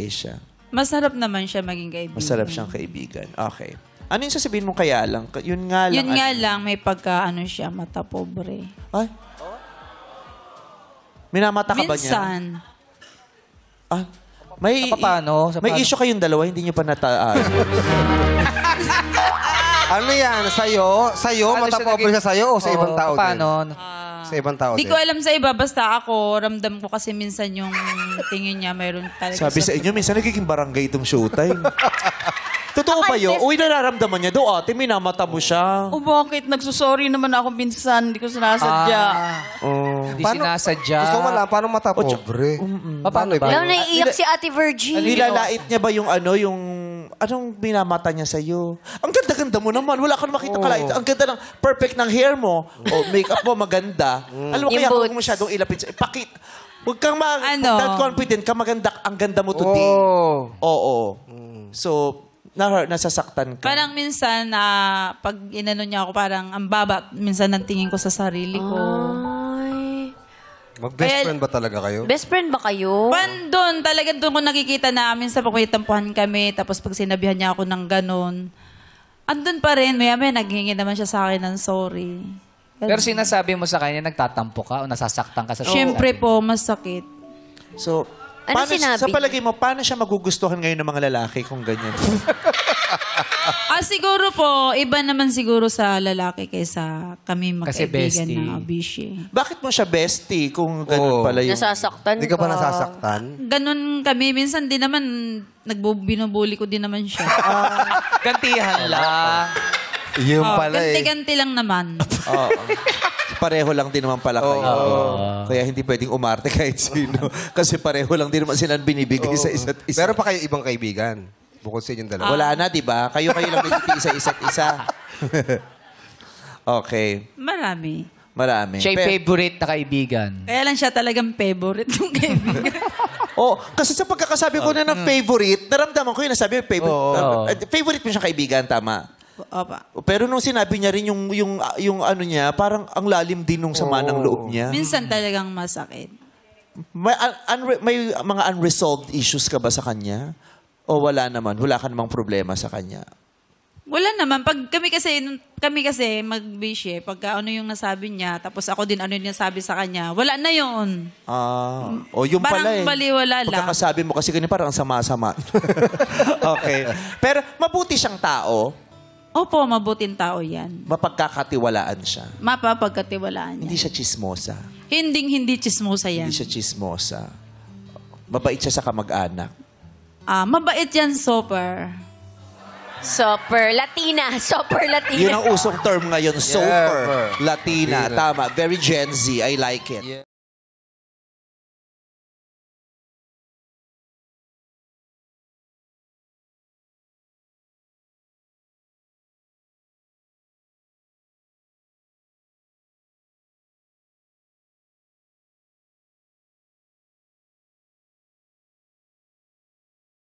siya? Masarap naman siya maging kaibigan. Masarap siyang kaibigan. Okay. Ano yung sasabihin mo kaya lang? Yun nga lang. Yun nga lang, may pagka, siya, mata pobre. Ay? Minamata ka ba niya? Minsan. Ah, may, Paano? may issue kayong dalawa, hindi niyo pa nataan. Ano yan? Sa'yo? Sa'yo? Ano Mata siya pobre naging- siya sa'yo o sa ibang tao Paano? din? Sa ibang tao Di din? ko alam sa iba, basta ako, ramdam ko kasi minsan yung tingin niya, mayroon talaga. Sabi sa inyo, minsan nagiging barangay itong showtime. Totoo ba yun? Uy, nararamdaman niya daw, ate, minamata mo siya. O bakit? Nagsusorry naman ako minsan. Hindi ko sinasadya. Hindi sinasadya. Gusto mo lang, paano mata pobre? Paano ba? Alam, naiiyak si Ate Virgie. Nilalait niya ba yung anong minamata niya sa'yo? Ang ganda-ganda mo naman. Wala ka na makita kalait. Ang ganda ng perfect ng hair mo. O makeup mo maganda. Alam mo, Yung kaya boots. huwag masyadong ilapit. Pakit. Huwag kang confident ka. Maganda. Ang ganda mo today. Oo. So, nasasaktan ka. Parang minsan, pag inano niya ako, parang ang baba, minsan ng tingin ko sa sarili ko. Ay. Mag-best friend ba talaga kayo? Best friend ba kayo? Doon, talaga doon ko nakikita na minsan pag may tampuhan kami, tapos pag sinabihan niya ako ng ganun, andun pa rin, maya-maya naghingi naman siya sa akin ng sorry. Ganun. Pero sinasabi mo sa kanya, nagtatampo ka o nasasaktan ka sa Siyempre po, masakit. So, Ano sinabi sa palagay mo, paano siya magugustuhan ngayon ng mga lalaki kung ganyan? Siguro po, iba naman siguro sa lalaki kaysa kami Kasi magkaibigan bestie. na bishi. Bakit mo siya bestie kung ganun pala yung... Nasasaktan Hindi ka ba nasasaktan? Ganun kami. Minsan din naman, binubuli ko din naman siya. Gantihan lang. Yun pala eh. Ganti-ganti lang naman. Oo. Pareho lang din naman pala kayo. Kaya hindi pwedeng umarte kahit sino. Kasi pareho lang din naman sila binibigay sa isa't isa. Meron pa kayo ibang kaibigan? Bukod sa inyong dalawa. Wala na, di ba? Kayo-kayo lang nagtitiis sa isa't isa. Okay. Marami. Marami. Siya yung favorite na kaibigan. Kaya lang siya talagang favorite ng kaibigan. Kasi sa pagkakasabi ko na ng favorite, naramdaman ko yun, nasabi yung favorite. Favorite mo siyang kaibigan, tama? Opa. Pero nung sinabi niya rin yung ano niya, parang ang lalim din nung sama ng loob niya. Minsan talagang masakit. May mga unresolved issues ka ba sa kanya? O wala naman? Wala ka namang problema sa kanya? Wala naman. Pag kami kasi mag-bishi, pagka ano yung nasabi niya, tapos ako din ano yung nasabi sa kanya, wala na yun. Yung Parang pala eh. baliwala lang. Pagkakasabi mo kasi ganyan, parang ang sama-sama. Okay. Pero mabuti siyang tao. Opo, mabuting tao yan. Mapagkakatiwalaan siya. Mapapagkatiwalaan Hindi niya. siya chismosa. Hindi chismosa yan. Hindi siya chismosa. Mabait siya sa kamag-anak. Mabait yan, super. Super Latina. Super Latina. Yun ang usong term ngayon, super Latina. Tama. Very Gen Z. I like it.